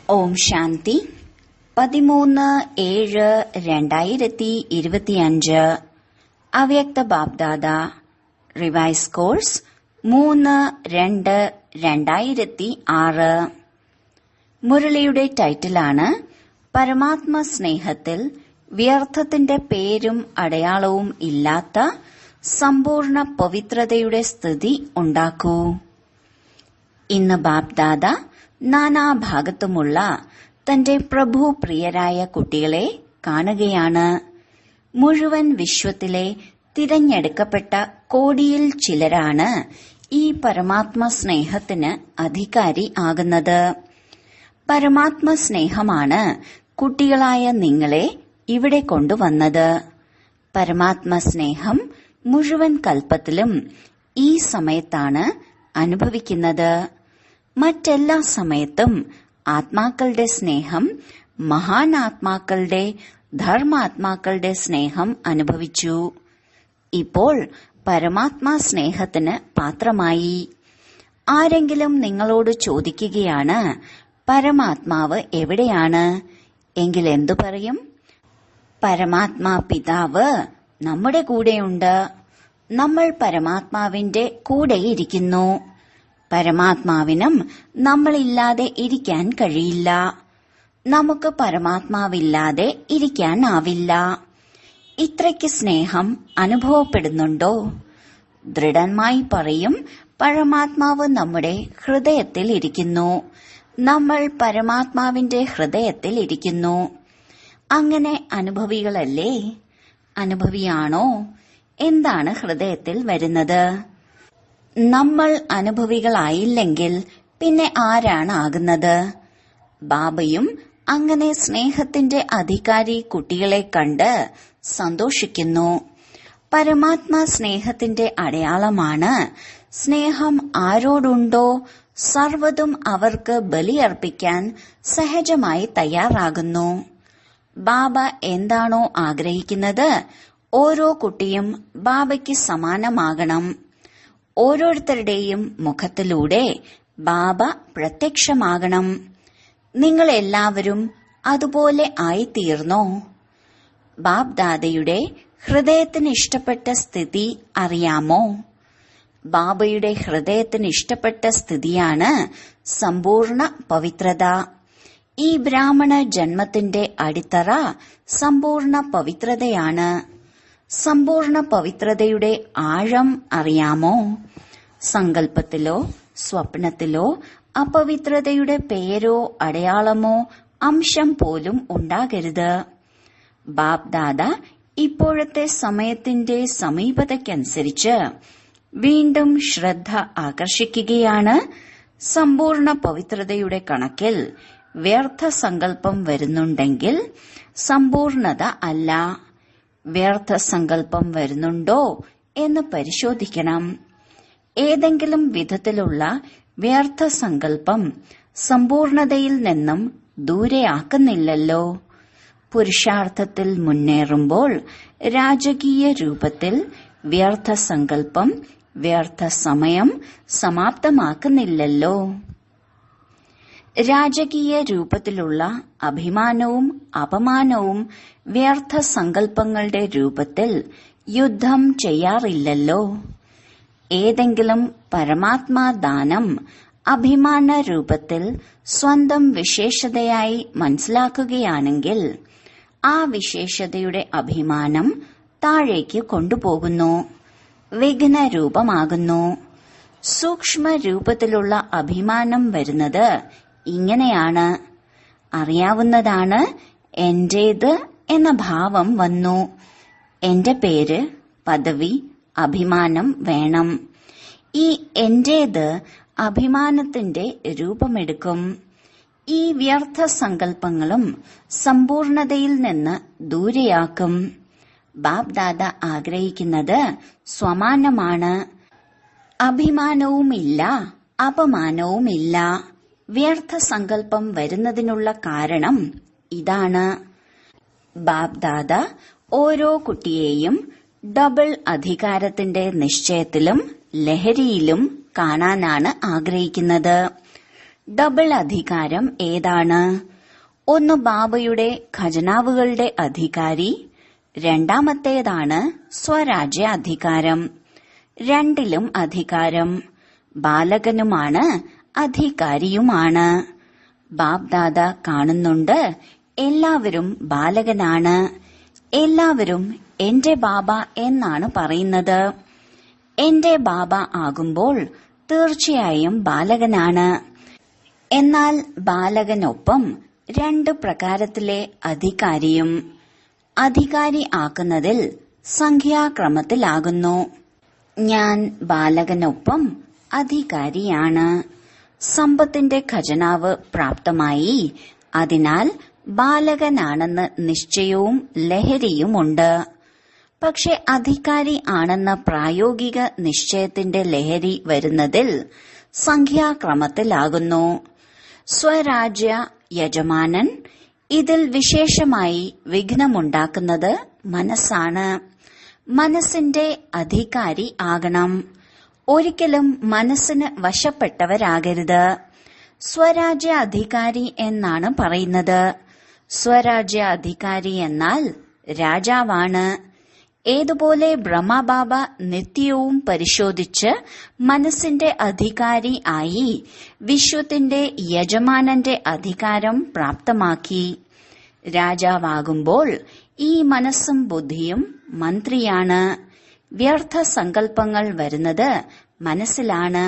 ഓം ശാന്തി 13/7/2025 അവ്യക്ത BapDada revise course 3/2/2006. മുരളിയുടെ ടൈറ്റിലാണ് പരമാത്മ സ്നേഹത്തിൽ വ്യർത്ഥത്തിന്റെ പേരും അടയാളവും ഇല്ലാത്ത സമ്പൂർണ്ണ പവിത്രതയുടെ സ്ഥിതി ഉണ്ടാക്കൂ. ഇന്ന് ബാബ്ദാദ നാനാഭാഗത്തുമുള്ള തന്റെ പ്രഭു പ്രിയരായ കുട്ടികളെ കാണുകയാണ്. മുഴുവൻ വിശ്വത്തിലെ തിരഞ്ഞെടുക്കപ്പെട്ട കോടിയിൽ ചിലരാണ് ഈ പരമാത്മ സ്നേഹത്തിന് അധികാരി ആകുന്നത്. പരമാത്മ സ്നേഹമാണ് കുട്ടികളായ നിങ്ങളെ ഇവിടെ കൊണ്ടുവന്നത്. പരമാത്മ സ്നേഹം മുഴുവൻ കൽപ്പത്തിലും ഈ സമയത്താണ് അനുഭവിക്കുന്നത്. മറ്റെല്ലാ സമയത്തും ആത്മാക്കളുടെ സ്നേഹം മഹാനാത്മാക്കളുടെ ധർമാത്മാക്കളുടെ സ്നേഹം അനുഭവിച്ചു. ഇപ്പോൾ പരമാത്മാ സ്നേഹത്തിന് പാത്രമായി. ആരെങ്കിലും നിങ്ങളോട് ചോദിക്കുകയാണ്, പരമാത്മാവ് എവിടെയാണ് എങ്കിൽ എന്തു പറയും? പരമാത്മാ പിതാവ് നമ്മുടെ കൂടെയുണ്ട്. നമ്മൾ പരമാത്മാവിന്റെ കൂടെയിരിക്കുന്നു. പരമാത്മാവിനും നമ്മളില്ലാതെ ഇരിക്കാൻ കഴിയില്ല. നമുക്ക് പരമാത്മാവില്ലാതെ ഇരിക്കാനാവില്ല. ഇത്രയ്ക്ക് സ്നേഹം അനുഭവപ്പെടുന്നുണ്ടോ? ദൃഢമായി പറയും, പരമാത്മാവ് നമ്മുടെ ഹൃദയത്തിൽ ഇരിക്കുന്നു. നമ്മൾ പരമാത്മാവിന്റെ ഹൃദയത്തിൽ ഇരിക്കുന്നു. അങ്ങനെ അനുഭവികളല്ലേ? അനുഭവിയാണോ? എന്താണ് ഹൃദയത്തിൽ വരുന്നത്? നമ്മൾ അനുഭവികളായില്ലെങ്കിൽ പിന്നെ ആരാണ് ആകുന്നത്? ബാബയും അങ്ങനെ സ്നേഹത്തിന്റെ അധികാരി കുട്ടികളെ കണ്ട് സന്തോഷിക്കുന്നു. പരമാത്മാ സ്നേഹത്തിന്റെ അടയാളമാണ്. സ്നേഹം ആരോടുണ്ടോ സർവ്വതും അവർക്ക് ബലിയർപ്പിക്കാൻ സഹജമായി തയ്യാറാകുന്നു. ബാബ എന്താണോ ആഗ്രഹിക്കുന്നത്, ഓരോ കുട്ടിയും ബാബയ്ക്ക് സമാനമാകണം. ഓരോരുത്തരുടെയും മുഖത്തിലൂടെ ബാബ പ്രത്യക്ഷമാകണം. നിങ്ങൾ എല്ലാവരും അതുപോലെ ആയിത്തീർന്നോ? ബാബ്ദാദയുടെ ഹൃദയത്തിന് ഇഷ്ടപ്പെട്ട സ്ഥിതി അറിയാമോ? ബാബയുടെ ഹൃദയത്തിന് ഇഷ്ടപ്പെട്ട സ്ഥിതിയാണ് സമ്പൂർണ്ണ പവിത്രത. ഈ ബ്രാഹ്മണ ജന്മത്തിന്റെ അടിത്തറ സമ്പൂർണ്ണ പവിത്രതയാണ്. സമ്പൂർണ്ണ പവിത്രതയുടെ ആഴം അറിയാമോ? സങ്കല്പത്തിലോ സ്വപ്നത്തിലോ അപവിത്രതയുടെ പേരോ അടയാളമോ അംശം പോലും ഉണ്ടാകരുത്. ബാബ്ദാദ ഇപ്പോഴത്തെ സമയത്തിന്റെ സമീപതയ്ക്കനുസരിച്ച് വീണ്ടും ശ്രദ്ധ ആകർഷിക്കുകയാണ്. സമ്പൂർണ്ണ പവിത്രതയുടെ കണക്കിൽ വ്യർത്ഥ സങ്കല്പം വരുന്നുണ്ടെങ്കിൽ സമ്പൂർണത അല്ല. വ്യർത്ഥ സങ്കല്പം വരുന്നുണ്ടോ എന്ന് പരിശോധിക്കണം. ഏതെങ്കിലും വിധത്തിലുള്ള വ്യർത്ഥ സങ്കല്പം സമ്പൂർണതയിൽ നിന്നും ദൂരെയാക്കുന്നില്ലല്ലോ. പുരുഷാർത്ഥത്തിൽ മുന്നേറുമ്പോൾ രാജകീയ രൂപത്തിൽ വ്യർത്ഥ സങ്കല്പം വ്യർത്ഥ സമയം സമാപ്തമാക്കുന്നില്ലല്ലോ. രാജകീയ രൂപത്തിലുള്ള അഭിമാനവും അപമാനവും വ്യർത്ഥ സങ്കല്പങ്ങളുടെ രൂപത്തിൽ യുദ്ധം ചെയ്യാറില്ലല്ലോ. ഏതെങ്കിലും പരമാത്മാ ദാനം അഭിമാന രൂപത്തിൽ സ്വന്തം വിശേഷതയായി മനസ്സിലാക്കുകയാണെങ്കിൽ ആ വിശേഷതയുടെ അഭിമാനം താഴേക്ക് കൊണ്ടുപോകുന്നു, വിഘ്നരൂപമാകുന്നു. സൂക്ഷ്മ രൂപത്തിലുള്ള അഭിമാനം വരുന്നത് ഇങ്ങനെയാണ്. അറിയാവുന്നതാണ്, എന്റേത് എന്ന ഭാവം വന്നു. എന്റെ പേര്, പദവി, അഭിമാനം വേണം. ഈ എന്റേത് അഭിമാനത്തിന്റെ രൂപമെടുക്കും. ഈ വ്യർത്ഥ സങ്കല്പങ്ങളും സമ്പൂർണതയിൽ നിന്ന് ദൂരെയാക്കും. ബാബ്ദാദ ആഗ്രഹിക്കുന്നത് സ്വമാനമാണ്. അഭിമാനവുമില്ല, അപമാനവുമില്ല. വ്യർത്ഥ സങ്കല്പം വരുന്നതിനുള്ള കാരണം ഇതാണ്. ബാബ്ദാദ ഓരോ കുട്ടിയെയും ഡബിൾ അധികാരത്തിന്റെ നിശ്ചയത്തിലും ലഹരിയിലും കാണാനാണ് ആഗ്രഹിക്കുന്നത്. ഡബിൾ അധികാരം ഏതാണ്? ഒന്ന് ബാബയുടെ ഖജനാവുകളുടെ അധികാരി, രണ്ടാമത്തേതാണ് സ്വരാജ്യ അധികാരം. രണ്ടിലും അധികാരം. ബാലകനുമാണ്, അധികാരിയുമാണ്. ബാബ്ദാദ കാണുന്നുണ്ട്, എല്ലാവരും ബാലകനാണ്. എല്ലാവരും എന്റെ ബാബ എന്നാണ് പറയുന്നത്. എന്റെ ബാബ ആകുമ്പോൾ തീർച്ചയായും ബാലകനാണ്. എന്നാൽ ബാലകനൊപ്പം 2 പ്രകാരത്തിലെ അധികാരിയും. അധികാരി ആക്കുന്നതിൽ സംഖ്യാക്രമത്തിലാകുന്നു. ഞാൻ ബാലകനൊപ്പം അധികാരിയാണ്. സമ്പത്തിന്റെ ഖജനാവ് പ്രാപ്തമായി. അതിനാൽ ബാലകനാണെന്ന് നിശ്ചയവും ലഹരിയുമുണ്ട്. പക്ഷെ അധികാരി ആണെന്ന പ്രായോഗിക നിശ്ചയത്തിന്റെ ലഹരി വരുന്നതിൽ സംഖ്യാക്രമത്തിലാകുന്നു. സ്വരാജ്യ യജമാനൻ. ഇതിൽ വിശേഷമായി വിഘ്നമുണ്ടാക്കുന്നത് മനസ്സാണ്. മനസ്സിന്റെ അധികാരി ആകണം. ഒരിക്കലും മനസ്സിന് വശപ്പെട്ടവരാകരുത്. സ്വരാജ്യ അധികാരി എന്നാണ് പറയുന്നത്. സ്വരാജ്യ അധികാരി എന്നാൽ രാജാവാണ്. ഏതുപോലെ ബ്രഹ്മബാബ നിത്യവും പരിശോധിച്ച് മനസ്സിന്റെ അധികാരി ആയി വിശ്വത്തിന്റെ യജമാനന്റെ അധികാരം പ്രാപ്തമാക്കി. രാജാവാകുമ്പോൾ ഈ മനസ്സും ബുദ്ധിയും മന്ത്രിയാണ്. വ്യർത്ഥ സങ്കല്പങ്ങൾ വരുന്നത് മനസ്സിലാണ്.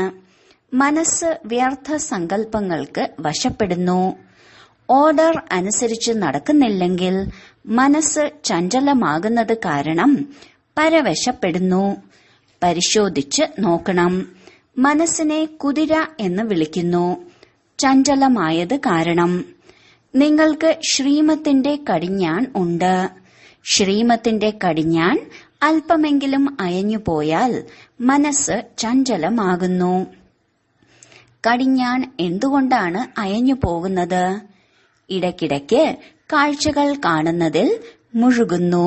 മനസ്സ് വ്യർത്ഥ സങ്കല്പങ്ങൾക്ക് വശപ്പെടുന്നു. ഓർഡർ അനുസരിച്ച് നടക്കുന്നില്ലെങ്കിൽ മനസ്സ് ചഞ്ചലമാകുന്നത് കാരണം പരവശപ്പെടുന്നു. പരിശോധിച്ച് നോക്കണം. മനസ്സിനെ കുതിര എന്ന് വിളിക്കുന്നു. ചഞ്ചലമായത് കാരണം. നിങ്ങൾക്ക് ശ്രീമത്തിന്റെ കടിഞ്ഞാൺ ഉണ്ട്. ശ്രീമത്തിന്റെ കടിഞ്ഞാൺ അല്പമെങ്കിലും അയഞ്ഞുപോയാൽ മനസ്സ് ചഞ്ചലമാകുന്നു. കടിഞ്ഞാൺ എന്തുകൊണ്ടാണ് അയഞ്ഞു പോകുന്നത്? ഇടയ്ക്കിടയ്ക്ക് കാഴ്ചകൾ കാണുന്നതിൽ മുഴുകുന്നു.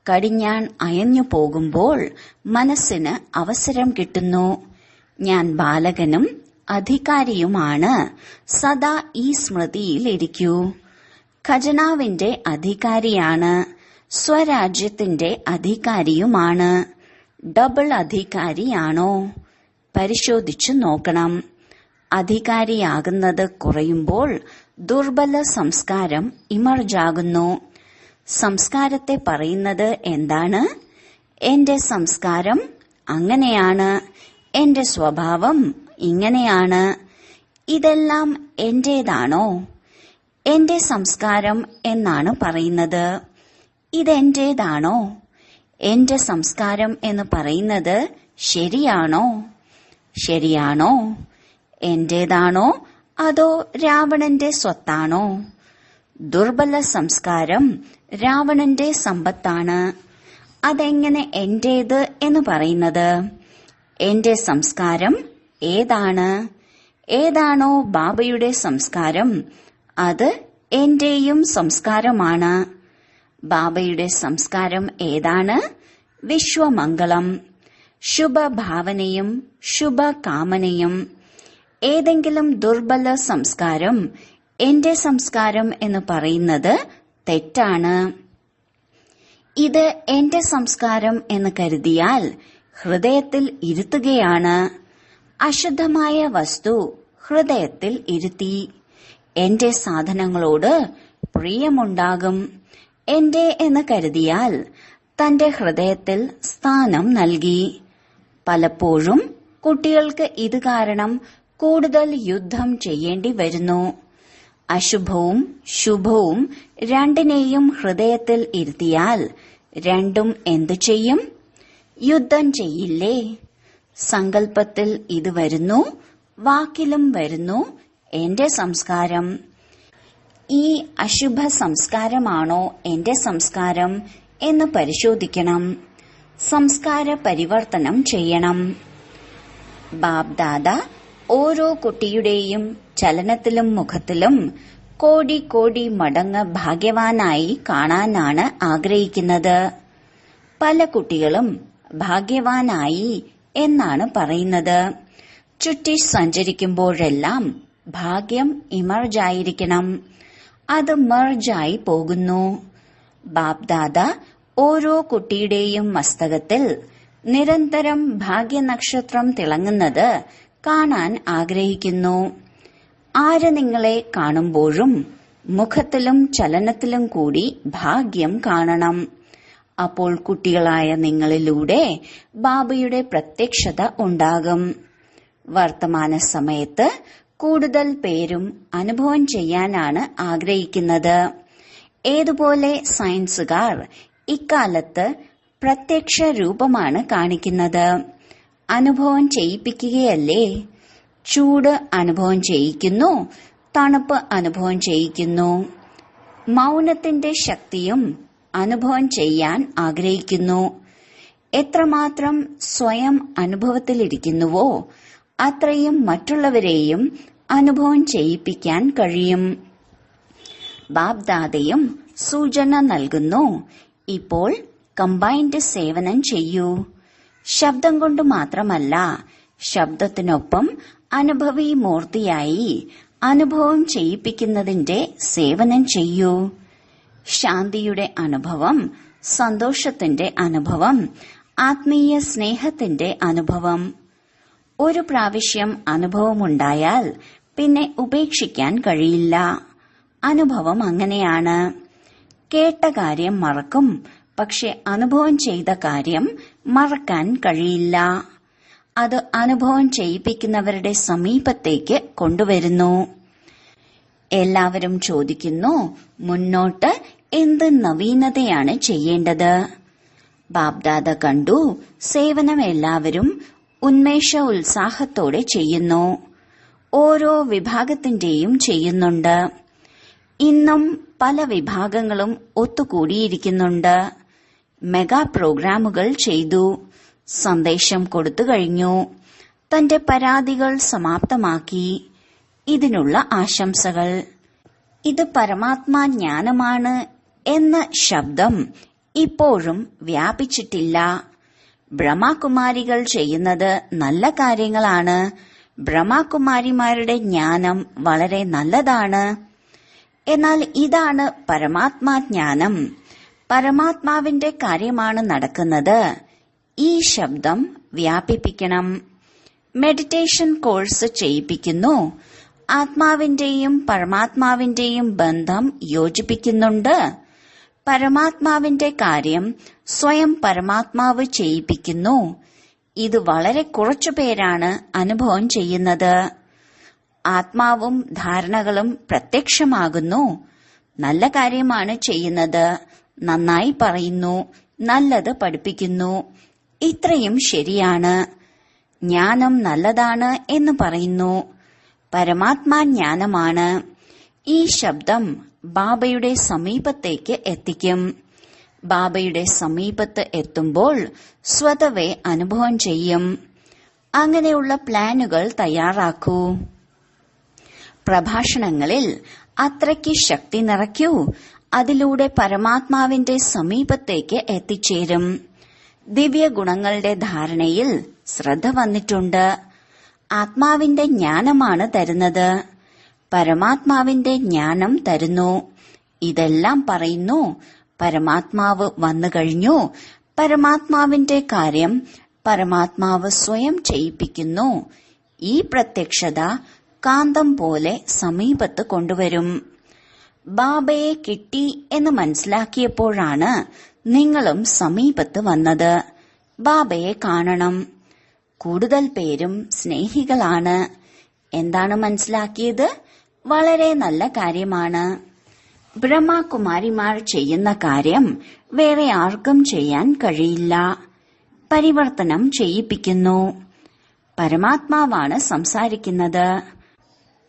കടിഞ്ഞാൺ അയഞ്ഞു പോകുമ്പോൾ മനസ്സിന് അവസരം കിട്ടുന്നു. ഞാൻ ബാലകനും അധികാരിയുമാണ്. സദാ ഈ സ്മൃതിയിൽ ഇരിക്കൂ. ഖജനാവിന്റെ അധികാരിയാണ്. സ്വരാജ്യത്തിന്റെ അധികാരിയുമാണ്. ഡബിൾ അധികാരിയാണോ? പരിശോധിച്ചു നോക്കണം. അധികാരിയാകുന്നത് കുറയുമ്പോൾ ദുർബല സംസ്കാരം ഇമർജാകുന്നു. സംസ്കാരത്തെ പറയുന്നത് എന്താണ്? എന്റെ സംസ്കാരം അങ്ങനെയാണ്. എന്റെ സ്വഭാവം ഇങ്ങനെയാണ്. ഇതെല്ലാം എന്റേതാണോ? എന്റെ സംസ്കാരം എന്നാണ് പറയുന്നത്. ഇതെന്റേതാണോ? എന്റെ സംസ്കാരം എന്ന് പറയുന്നത് ശരിയാണോ? ശരിയാണോ? എന്റേതാണോ അതോ രാവണന്റെ സ്വത്താണോ? ദുർബല സംസ്കാരം രാവണന്റെ സമ്പത്താണ്. അതെങ്ങനെ എന്റേത് എന്ന് പറയുന്നത്? എന്റെ സംസ്കാരം ഏതാണ്? ഏതാണോ ബാബയുടെ സംസ്കാരം അത് എന്റെയും സംസ്കാരമാണ്. ബാബയുടെ സംസ്കാരം ഏതാണ്? വിശ്വമംഗളം, ശുഭഭാവനയും ശുഭകാമനയും. ഏതെങ്കിലും ദുർബല സംസ്കാരം എന്റെ സംസ്കാരം എന്ന് പറയുന്നത് തെറ്റാണ്. ഇത് എന്റെ സംസ്കാരം എന്ന് കരുതിയാൽ ഹൃദയത്തിൽ ഇരുത്തുകയാണ്. അശുദ്ധമായ വസ്തു ഹൃദയത്തിൽ ഇരുത്തി. എന്റെ സാധനങ്ങളോട് പ്രിയമുണ്ടാകും. എന്റെ എന്ന് കരുതിയാൽ തന്റെ ഹൃദയത്തിൽ സ്ഥാനം നൽകി. പലപ്പോഴും കുട്ടികൾക്ക് ഇത് കാരണം കൂടുതൽ യുദ്ധം ചെയ്യേണ്ടി വരുന്നു. അശുഭവും ശുഭവും രണ്ടിനെയും ഹൃദയത്തിൽ ഇരുത്തിയാൽ രണ്ടും എന്തു ചെയ്യും? യുദ്ധം ചെയ്യില്ലേ? സങ്കല്പത്തിൽ ഇത് വരുന്നു, വാക്കിലും വരുന്നു. എന്റെ സംസ്കാരം. ഈ അശുഭ സംസ്കാരമാണോ എന്റെ സംസ്കാരം എന്ന് പരിശോധിക്കണം. സംസ്കാര പരിവർത്തനം ചെയ്യണം. ബാബ്ദാദ ഓരോ കുട്ടിയുടെയും ചലനത്തിലും മുഖത്തിലും കോടി കോടി മടങ്ങ് ഭാഗ്യവാനായി കാണാനാണ് ആഗ്രഹിക്കുന്നത്. പല കുട്ടികളും ഭാഗ്യവാനായി എന്നാണ് പറയുന്നത്. ചുറ്റി സഞ്ചരിക്കുമ്പോഴെല്ലാം ഭാഗ്യം ഇമർജായിരിക്കണം. അത് മെർജായി പോകുന്നു. ബാപ്ദാദ ഓരോ കുട്ടിയുടെയും മസ്തകത്തിൽ നിരന്തരം ഭാഗ്യനക്ഷത്രം തിളങ്ങുന്നത് കാണാൻ ആഗ്രഹിക്കുന്നു. ആര് നിങ്ങളെ കാണുമ്പോഴും മുഖത്തിലും ചലനത്തിലും കൂടി ഭാഗ്യം കാണണം. അപ്പോൾ കുട്ടികളായ നിങ്ങളിലൂടെ ബാബയുടെ പ്രത്യക്ഷത ഉണ്ടാകും. വർത്തമാന സമയത്ത് കൂടുതൽ പേരും അനുഭവം ചെയ്യാനാണ് ആഗ്രഹിക്കുന്നത്. ഏതുപോലെ സയൻസുകാർ ഇക്കാലത്ത് പ്രത്യക്ഷ രൂപമാണ് കാണിക്കുന്നത്. അനുഭവം ചെയ്യിപ്പിക്കുകയല്ലേ? ചൂട് അനുഭവം ചെയ്യിക്കുന്നു, തണുപ്പ് അനുഭവം ചെയ്യിക്കുന്നു. മൗനത്തിന്റെ ശക്തിയും അനുഭവം ചെയ്യാൻ ആഗ്രഹിക്കുന്നു. എത്രമാത്രം സ്വയം അനുഭവത്തിലിരിക്കുന്നുവോ അത്രയും മറ്റുള്ളവരെയും അനുഭവം ചെയ്യിപ്പിക്കാൻ കഴിയും. ബാബ്ദാദയും സൂചന നൽകുന്നു, ഇപ്പോൾ കമ്പൈൻഡ് സേവനം ചെയ്യൂ. ശബ്ദം കൊണ്ട് മാത്രമല്ല, ശബ്ദത്തിനൊപ്പം അനുഭവി മൂർത്തിയായി അനുഭവം ചെയ്യിപ്പിക്കുന്നതിന്റെ സേവനം ചെയ്യൂ. ശാന്തിയുടെ അനുഭവം, സന്തോഷത്തിന്റെ അനുഭവം, ആത്മീയ സ്നേഹത്തിന്റെ അനുഭവം. ഒരു പ്രാവശ്യം അനുഭവമുണ്ടായാൽ പിന്നെ ഉപേക്ഷിക്കാൻ കഴിയില്ല. അനുഭവം അങ്ങനെയാണ്. കേട്ട കാര്യം മറക്കും, പക്ഷെ അനുഭവം ചെയ്ത കാര്യം മറക്കാൻ കഴിയില്ല. അത് അനുഭവം ചെയ്യിപ്പിക്കുന്നവരുടെ സമീപത്തേക്ക് കൊണ്ടുവരുന്നു. എല്ലാവരും ചോദിക്കുന്നു, മുന്നോട്ട് എന്ത് നവീനതയാണ് ചെയ്യേണ്ടത്? ബാബ്ദാദ കണ്ടു, സേവനം എല്ലാവരും ഉന്മേഷ ഉത്സാഹത്തോടെ ചെയ്യുന്നു. ഓരോ വിഭാഗത്തിന്റെയും ചെയ്യുന്നുണ്ട്. ഇന്നും പല വിഭാഗങ്ങളും ഒത്തുകൂടിയിരിക്കുന്നുണ്ട്. മെഗാ പ്രോഗ്രാമുകൾ ചെയ്തു. സന്ദേശം കൊടുത്തു കഴിഞ്ഞു. തന്റെ പരാതികൾ സമാപ്തമാക്കി. ഇതിനുള്ള ആശംസകൾ. ഇത് പരമാത്മാ ജ്ഞാനമാണ് എന്ന ശബ്ദം ഇപ്പോഴും വ്യാപിച്ചിട്ടില്ല. ബ്രഹ്മകുമാരികൾ ചെയ്യുന്നത് നല്ല കാര്യങ്ങളാണ്. ബ്രഹ്മകുമാരിമാരുടെ ജ്ഞാനം വളരെ നല്ലതാണ്. എന്നാൽ ഇതാണ് പരമാത്മാ ജ്ഞാനം. പരമാത്മാവിന്റെ കാര്യമാണ് നടക്കുന്നത്. ഈ ശബ്ദം വ്യാപിപ്പിക്കണം. Meditation course ചെയ്യിപ്പിക്കുന്നു. ആത്മാവിന്റെയും പരമാത്മാവിന്റെയും ബന്ധം യോജിപ്പിക്കുന്നുണ്ട്. പരമാത്മാവിന്റെ കാര്യം സ്വയം പരമാത്മാവ് ചെയ്യിപ്പിക്കുന്നു. ഇത് വളരെ കുറച്ചുപേരാണ് അനുഭവം ചെയ്യുന്നത്. ആത്മാവും ധാരണകളും പ്രത്യക്ഷമാകുന്നു. നല്ല കാര്യമാണ് ചെയ്യുന്നത്. നന്നായി പറയുന്നു. നല്ലത് പഠിപ്പിക്കുന്നു. ഇത്രയും ശരിയാണ്. ജ്ഞാനം നല്ലതാണ് എന്ന് പറയുന്നു. പരമാത്മാ ജ്ഞാനമാണ്. ഈ ശബ്ദം ബാബയുടെ സമീപത്തേക്ക് എത്തിക്കും. ബാബയുടെ സമീപത്ത് എത്തുമ്പോൾ സ്വതവേ അനുഭവം ചെയ്യും. അങ്ങനെയുള്ള പ്ലാനുകൾ തയ്യാറാക്കൂ. പ്രഭാഷണങ്ങളിൽ അത്രയ്ക്ക് ശക്തി നിറയ്ക്കൂ. അതിലൂടെ പരമാത്മാവിന്റെ സമീപത്തേക്ക് എത്തിച്ചേരും. ദിവ്യ ഗുണങ്ങളുടെ ധാരണയിൽ ശ്രദ്ധ വന്നിട്ടുണ്ട്. ആത്മാവിന്റെ ജ്ഞാനമാണ് തരുന്നത്. പരമാത്മാവിന്റെ ജ്ഞാനം തരുന്നു. ഇതെല്ലാം പറയുന്നു. പരമാത്മാവ് വന്നു കഴിഞ്ഞു. പരമാത്മാവിന്റെ കാര്യം പരമാത്മാവ് സ്വയം ചെയ്യിപ്പിക്കുന്നു. ഈ പ്രത്യക്ഷത കാന്തം പോലെ സമീപത്ത് കൊണ്ടുവരും. ബാബയെ കിട്ടി എന്ന് മനസ്സിലാക്കിയപ്പോഴാണ് നിങ്ങളും സമീപത്ത് വന്നത്. ബാബയെ കാണണം. കൂടുതൽ പേരും സ്നേഹികളാണ്. എന്താണ് മനസ്സിലാക്കിയത്? വളരെ നല്ല കാര്യമാണ്. ബ്രഹ്മകുമാരിമാർ ചെയ്യുന്ന കാര്യം വേറെ ആർക്കും ചെയ്യാൻ കഴിയില്ല. പരിവർത്തനം ചെയ്യിപ്പിക്കുന്നു. പരമാത്മാവാണ് സംസാരിക്കുന്നത്.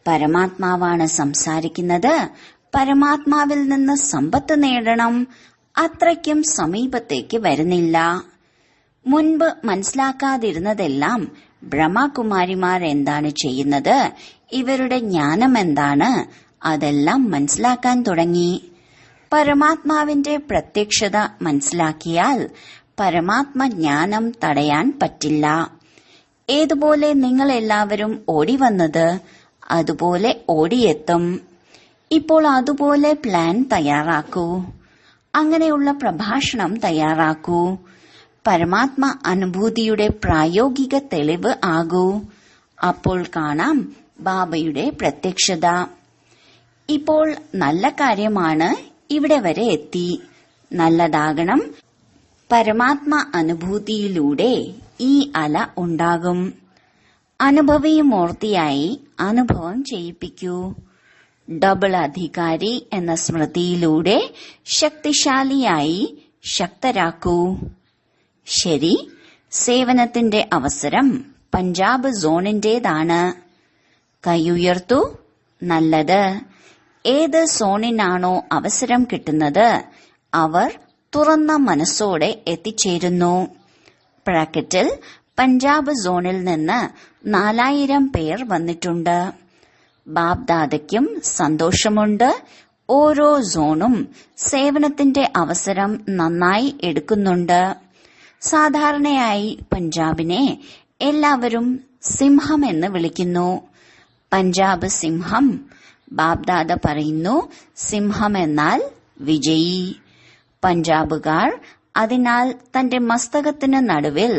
പരമാത്മാവാണ് സംസാരിക്കുന്നത്. പരമാത്മാവിൽ നിന്ന് സമ്പത്ത് നേടണം. അത്രയ്ക്കും സമീപത്തേക്ക് വരുന്നില്ല. മുൻപ് മനസ്സിലാക്കാതിരുന്നതെല്ലാം ബ്രഹ്മകുമാരിമാർ എന്താണ് ചെയ്യുന്നത്, ഇവരുടെ ജ്ഞാനം എന്താണ്, അതെല്ലാം മനസ്സിലാക്കാൻ തുടങ്ങി. പരമാത്മാവിന്റെ പ്രത്യക്ഷത മനസ്സിലാക്കിയാൽ പരമാത്മജ്ഞാനം തടയാൻ പറ്റില്ല. ഏതുപോലെ നിങ്ങൾ എല്ലാവരും ഓടിവന്നത് അതുപോലെ ഓടിയെത്തും. ഇപ്പോൾ അതുപോലെ പ്ലാൻ തയ്യാറാക്കൂ. അങ്ങനെയുള്ള പ്രഭാഷണം തയ്യാറാക്കൂ. പരമാത്മ അനുഭൂതിയുടെ പ്രായോഗിക തെളിവ് ആകൂ. അപ്പോൾ കാണാം ബാബയുടെ പ്രത്യക്ഷത. ഇപ്പോൾ നല്ല കാര്യമാണ്, ഇവിടെ വരെ എത്തി. നല്ലതാകണം. പരമാത്മ അനുഭൂതിയിലൂടെ ഈ അല ഉണ്ടാകും. അനുഭവിമൂർത്തിയായി അനുഭവം ചെയ്യിപ്പിക്കൂ. ഡബിൾ അധികാരി എന്ന സ്മൃതിയിലൂടെ ശക്തിശാലിയായി ശക്തരാക്കൂ. ശരി, സേവനത്തിന്റെ അവസരം പഞ്ചാബ് സോണിന്റേതാണ്. കൈയുയർത്തു. നല്ലത്. ഏത് സോണിനാണോ അവസരം കിട്ടുന്നത് അവർ തുറന്ന മനസ്സോടെ എത്തിച്ചേരുന്നു. ബ്രാക്കറ്റിൽ പഞ്ചാബ് സോണിൽ നിന്ന് 4000 പേർ വന്നിട്ടുണ്ട്. ബാബ്ദാദയ്ക്കും സന്തോഷമുണ്ട്. ഓരോ സോണും സേവനത്തിന്റെ അവസരം നന്നായി എടുക്കുന്നുണ്ട്. സാധാരണയായി പഞ്ചാബിനെ എല്ലാവരും സിംഹം എന്ന് വിളിക്കുന്നു. പഞ്ചാബ് സിംഹം. ബാബ്ദാദ പറയുന്നു സിംഹം എന്നാൽ വിജയി. പഞ്ചാബുകാർ അതിനാൽ തന്റെ മസ്തകത്തിന് നടുവിൽ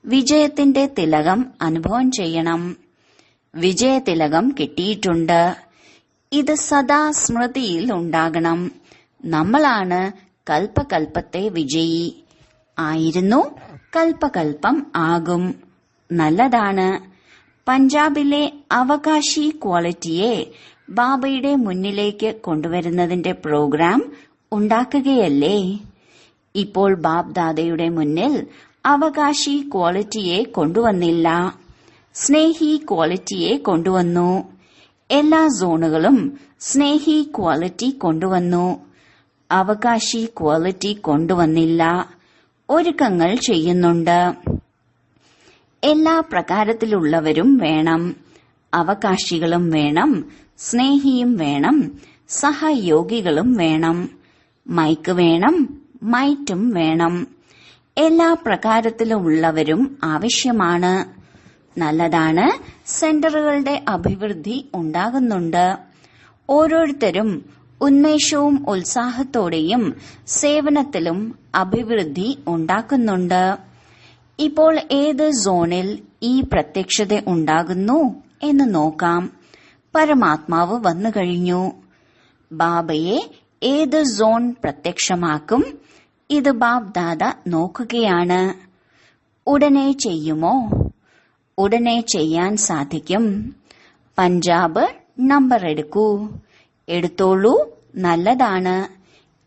വിജയത്തിന്റെ തിലകം അനുഭവം ചെയ്യണം. വിജയതിലകം കിട്ടിയിട്ടുണ്ട്. ഇത് സദാ സ്മൃതിയിൽ ഉണ്ടാകണം. നമ്മളാണ് കൽപ്പകൽപ്പത്തെ വിജയി. ആയിരുന്നു, കൽപ്പകൽപ്പം ആകും. നല്ലതാണ്. പഞ്ചാബിലെ അവകാശി ക്വാളിറ്റിയെ ബാബയുടെ മുന്നിലേക്ക് കൊണ്ടുവരുന്നതിന്റെ പ്രോഗ്രാം ഉണ്ടാക്കുകയല്ലേ. ഇപ്പോൾ ബാബ്ദാദയുടെ മുന്നിൽ അവകാശി ക്വാളിറ്റിയെ കൊണ്ടുവന്നില്ല, സ്നേഹി ക്വാളിറ്റിയെ കൊണ്ടുവന്നു. എല്ലാ സോണുകളും സ്നേഹി ക്വാളിറ്റി കൊണ്ടുവന്നു. അവകാശി ക്വാളിറ്റി കൊണ്ടുവന്നില്ല. ഒരുക്കങ്ങൾ ചെയ്യുന്നുണ്ട്. എല്ലാ പ്രകാരത്തിലുള്ളവരും വേണം. അവകാശികളും വേണം, സ്നേഹിയും വേണം, സഹയോഗികളും വേണം. മൈക്ക് വേണം, മൈറ്റും വേണം. എല്ലാ പ്രകാരത്തിലുള്ളവരും ആവശ്യമാണ്. നല്ലതാണ്. സെന്ററുകളുടെ അഭിവൃദ്ധി ഉണ്ടാകുന്നുണ്ട്. ഓരോരുത്തരും ഉന്മേഷവും ഉത്സാഹത്തോടെയും സേവനത്തിലും അഭിവൃദ്ധി ഉണ്ടാക്കുന്നുണ്ട്. ഇപ്പോൾ ഏത് സോണിൽ ഈ പ്രത്യക്ഷത ഉണ്ടാകുന്നു എന്ന് നോക്കാം. പരമാത്മാവ് വന്നു കഴിഞ്ഞു. ബാബയെ ഏത് സോൺ പ്രത്യക്ഷമാക്കും? ഇത് ബാബ്ദാദ നോക്കുകയാണ്. ഉടനെ ചെയ്യുമോ? ഉടനെ ചെയ്യാൻ സാധിക്കും. പഞ്ചാബ് നമ്പർ എടുക്കൂ. എടുത്തോളൂ. നല്ലതാണ്.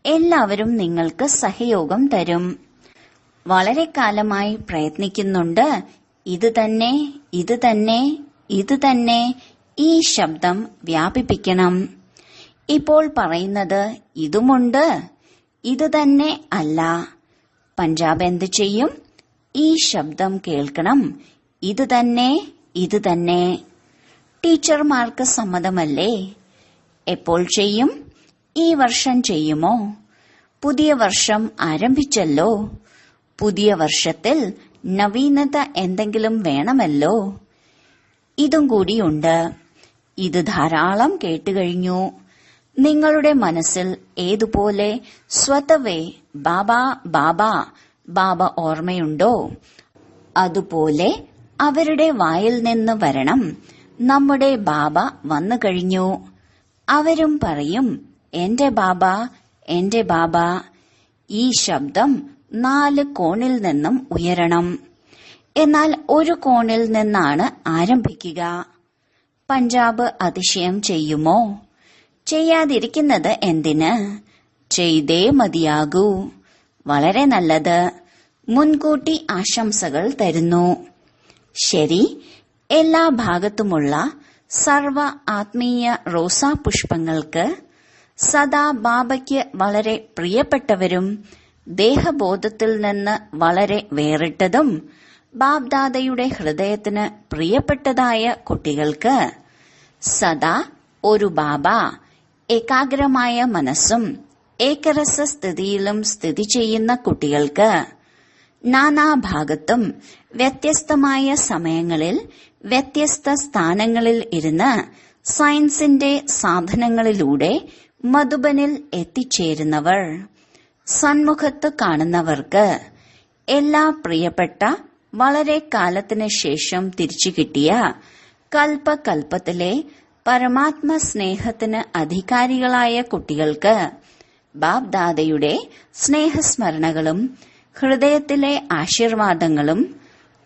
എല്ലാവരും നിങ്ങൾക്ക് സഹയോഗം തരും. വളരെ കാലമായി പ്രയത്നിക്കുന്നുണ്ട്. ഇത് തന്നെ, ഇത് തന്നെ, ഇത് തന്നെ. ഈ ശബ്ദം വ്യാപിപ്പിക്കണം. ഇപ്പോൾ പറയുന്നത് ഇതുമുണ്ട്, ഇത് തന്നെ അല്ല. പഞ്ചാബ് എന്ത് ചെയ്യും? ഈ ശബ്ദം കേൾക്കണം. ഇത് തന്നെ, ഇത് തന്നെ. ടീച്ചർമാർക്ക് സമ്മതമല്ലേ? എപ്പോൾ ചെയ്യും? ഈ വർഷം ചെയ്യുമോ? പുതിയ വർഷം ആരംഭിച്ചല്ലോ. പുതിയ വർഷത്തിൽ നവീനത എന്തെങ്കിലും വേണമല്ലോ. ഇതും കൂടിയുണ്ട്. ഇത് ധാരാളം കേട്ടുകഴിഞ്ഞു. നിങ്ങളുടെ മനസ്സിൽ ഏതുപോലെ സ്വതവേ ബാബ ബാബ ബാബ ഓർമ്മയുണ്ടോ? അതുപോലെ അവരുടെ വായിൽ നിന്ന് വരണം, നമ്മുടെ ബാബ വന്നു കഴിഞ്ഞു. അവരും പറയും, എന്റെ ബാബ, എന്റെ ബാബ. ഈ ശബ്ദം 4 കോണിൽ നിന്നും ഉയരണം. എന്നാൽ ഒരു കോണിൽ നിന്നാണ് ആരംഭിക്കുക. പഞ്ചാബ് അതിശയം ചെയ്യുമോ? ചെയ്യാതിരിക്കുന്നത് എന്തിന്? ചെയ്തേ മതിയാകൂ. വളരെ നല്ലത്. മുൻകൂട്ടി ആശംസകൾ തരുന്നു. ശരി, എല്ലാ ഭാഗത്തുമുള്ള സർവ ആത്മീയ റോസാപുഷ്പങ്ങൾക്ക് സദാ ബാബയ്ക്ക് വളരെ പ്രിയപ്പെട്ടവരും ദേഹബോധത്തിൽ നിന്ന് വളരെ വേറിട്ടതും ബാബ്ദാദയുടെ ഹൃദയത്തിന് പ്രിയപ്പെട്ടതായ കുട്ടികൾക്ക് സദാ ഒരു ബാബ ഏകാഗ്രമായ മനസ്സും ഏകരസ സ്ഥിതിയിലും സ്ഥിതി ചെയ്യുന്ന കുട്ടികൾക്ക് നാനാഭാഗത്തും വ്യത്യസ്തമായ സമയങ്ങളിൽ വ്യത്യസ്ത സ്ഥാനങ്ങളിൽ ഇരുന്ന് സയൻസിന്റെ സാധനങ്ങളിലൂടെ മധുബനിൽ എത്തിച്ചേരുന്നവർ, സന്മുഖത്ത് കാണുന്നവർക്ക് എല്ലാ പ്രിയപ്പെട്ട വളരെ കാലത്തിന് ശേഷം തിരിച്ചു കിട്ടിയ കൽപ്പകൽപ്പത്തിലെ പരമാത്മ സ്നേഹത്തിന് അധികാരികളായ കുട്ടികൾക്ക് ബാബ്ദാദയുടെ സ്നേഹസ്മരണകളും ഹൃദയത്തിലെ ആശീർവാദങ്ങളും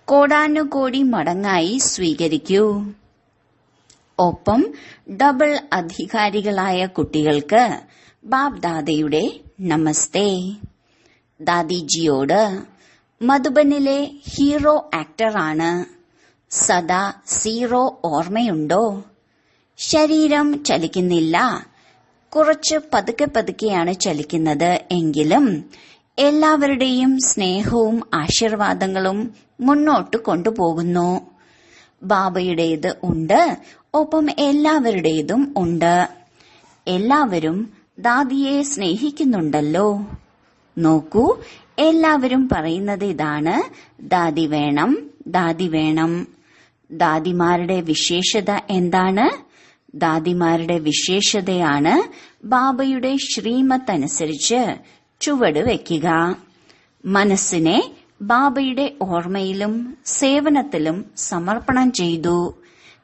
കോടാനുകോടി മടങ്ങായി സ്വീകരിക്കൂ. ഒപ്പം ഡബിൾ അധികാരികളായ കുട്ടികൾക്ക് ബാബ്ദാദയുടെ നമസ്തേ. ദാദിജിയോട്, മധുബനിലെ ഹീറോ ആക്ടറാണ്. സദാ സീറോ ഓർമ്മയുണ്ടോ? ശരീരം ചലിക്കുന്നില്ല, കുറച്ച് പതുക്കെ പതുക്കെയാണ് ചലിക്കുന്നത്. എങ്കിലും എല്ലാവരുടെയും സ്നേഹവും ആശീർവാദങ്ങളും മുന്നോട്ട് കൊണ്ടുപോകുന്നു. ബാബയുടേത് ഉണ്ട്, ഒപ്പം എല്ലാവരുടേതും ഉണ്ട്. എല്ലാവരും ദാദിയെ സ്നേഹിക്കുന്നുണ്ടല്ലോ. നോക്കൂ, എല്ലാവരും പറയുന്നത് ഇതാണ്: ദാദി വേണം, ദാദി വേണം. ദാദിമാരുടെ വിശേഷത എന്താണ്? ദാദിമാരുടെ വിശേഷതയാണ് ബാബയുടെ ശ്രീമത്ത് അനുസരിച്ച് ചുവട് വയ്ക്കുക. മനസ്സിനെ ബാബയുടെ ഓർമ്മയിലും സേവനത്തിലും സമർപ്പണം ചെയ്തു.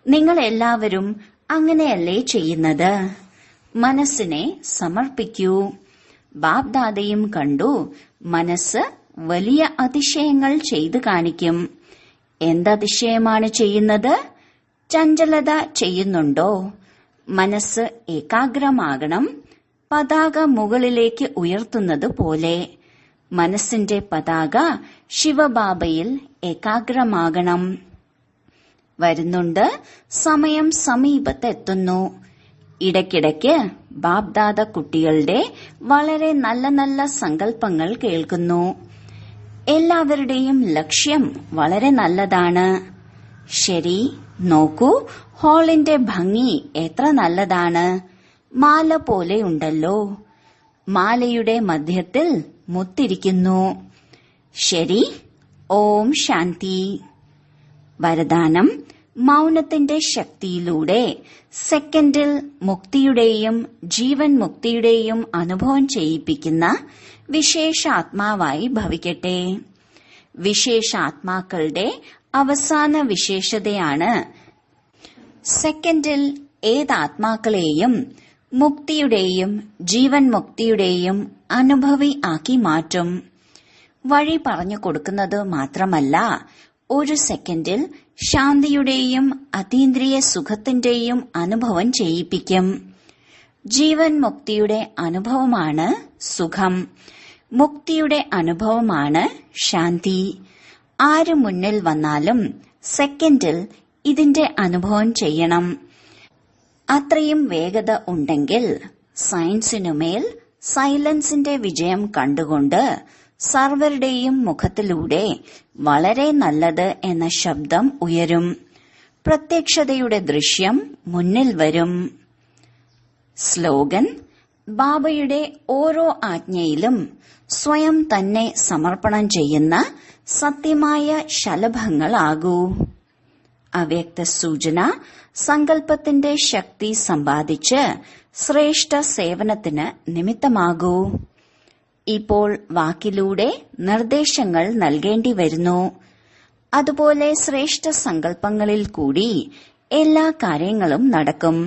നിങ്ങൾ എല്ലാവരും അങ്ങനെയല്ലേ ചെയ്യുന്നത്? മനസ്സിനെ സമർപ്പിക്കൂ. ബാബ്ദാദയും കണ്ടു, മനസ്സ് വലിയ അതിശയങ്ങൾ ചെയ്തു കാണിക്കും. എന്തതിശയമാണ് ചെയ്യുന്നത്? ചഞ്ചലത ചെയ്യുന്നുണ്ടോ? മനസ്സ് ഏകാഗ്രമാകണം, പതാക മുകളിലേക്ക് ഉയർത്തുന്നത് പോലെ. മനസ്സിന്റെ പതാക ശിവബാബയിൽ ഏകാഗ്രമാകണം. വരുന്നുണ്ട്, സമയം സമീപത്തെത്തുന്നു. ഇടയ്ക്കിടയ്ക്ക് ബാബ്ദാദ കുട്ടികളുടെ വളരെ നല്ല നല്ല സങ്കല്പങ്ങൾ കേൾക്കുന്നു. എല്ലാവരുടെയും ലക്ഷ്യം വളരെ നല്ലതാണ്. ശരി, നോക്കൂ, ഹാളിന്റെ ഭംഗി എത്ര നല്ലതാണ്. മാല പോലെയുണ്ടല്ലോ. മാലയുടെ മധ്യത്തിൽ മുത്തിരിക്കുന്നു. ശരി, ഓം ശാന്തി. വരദാനം: മൗനത്തിന്റെ ശക്തിയിലൂടെ സെക്കൻഡിൽ മുക്തിയുടെയും ജീവൻ മുക്തിയുടെയും അനുഭവം ചെയ്യിപ്പിക്കുന്ന വിശേഷാത്മാവായി ഭവിക്കട്ടെ. വിശേഷാത്മാക്കളുടെ അവസാന വിശേഷതയാണ് സെക്കൻഡിൽ ഏതാത്മാക്കളെയും മുക്തിയുടെയും ജീവൻ മുക്തിയുടെയും അനുഭവി ആക്കി മാറ്റും. വഴി പറഞ്ഞു കൊടുക്കുന്നത് മാത്രമല്ല, ഒരു സെക്കൻഡിൽ ശാന്തിയുടെയും അതീന്ദ്രിയ സുഖത്തിന്റെയും അനുഭവം ചെയ്യിപ്പിക്കും. ജീവൻ മുക്തിയുടെ അനുഭവമാണ് സുഖം, മുക്തിയുടെ അനുഭവമാണ് ശാന്തി. ആര് മുന്നിൽ വന്നാലും സെക്കൻഡിൽ ഇതിന്റെ അനുഭവം ചെയ്യണം. അത്രയും വേഗത ഉണ്ടെങ്കിൽ സയൻസിനുമേൽ സൈലൻസിന്റെ വിജയം കണ്ടുകൊണ്ട് സർവരുടെയും മുഖത്തിലൂടെ വളരെ നല്ലത് എന്ന ശബ്ദം ഉയരും. പ്രത്യക്ഷതയുടെ ദൃശ്യം മുന്നിൽ വരും. സ്ലോഗൻ: ബാബയുടെ ഓരോ ആജ്ഞയിലും സ്വയം തന്നെ സമർപ്പണം ചെയ്യുന്ന സത്യമായ ശലഭങ്ങളാകൂ. അവ്യക്ത സൂചന: സങ്കല്പത്തിന്റെ ശക്തി സമ്പാദിച്ച് ശ്രേഷ്ഠ സേവനത്തിന് നിമിത്തമാകൂ. ഇപ്പോൾ വാക്കിലൂടെ നിർദ്ദേശങ്ങൾ നൽകേണ്ടി വരുന്നു. അതുപോലെ ശ്രേഷ്ഠ സങ്കല്പങ്ങളിൽ കൂടി എല്ലാ കാര്യങ്ങളും നടക്കും.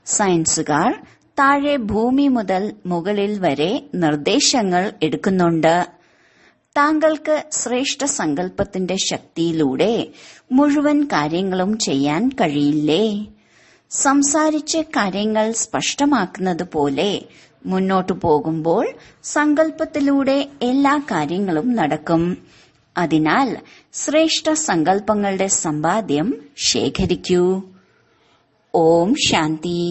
സയൻസുകാർ താഴെ ഭൂമി മുതൽ മുകളിൽ വരെ നിർദ്ദേശങ്ങൾ എടുക്കുന്നുണ്ട്. താങ്കൾക്ക് ശ്രേഷ്ഠ സങ്കല്പത്തിന്റെ ശക്തിയിലൂടെ മുഴുവൻ കാര്യങ്ങളും ചെയ്യാൻ കഴിയില്ലേ? സംസാരിച്ച് കാര്യങ്ങൾ സ്പഷ്ടമാക്കുന്നത് പോലെ മുന്നോട്ടു പോകുമ്പോൾ സങ്കല്പത്തിലൂടെ എല്ലാ കാര്യങ്ങളും നടക്കും. അതിനാൽ ശ്രേഷ്ഠ സങ്കല്പങ്ങളുടെ സമ്പാദ്യം ശേഖരിക്കൂ. ഓം ശാന്തി.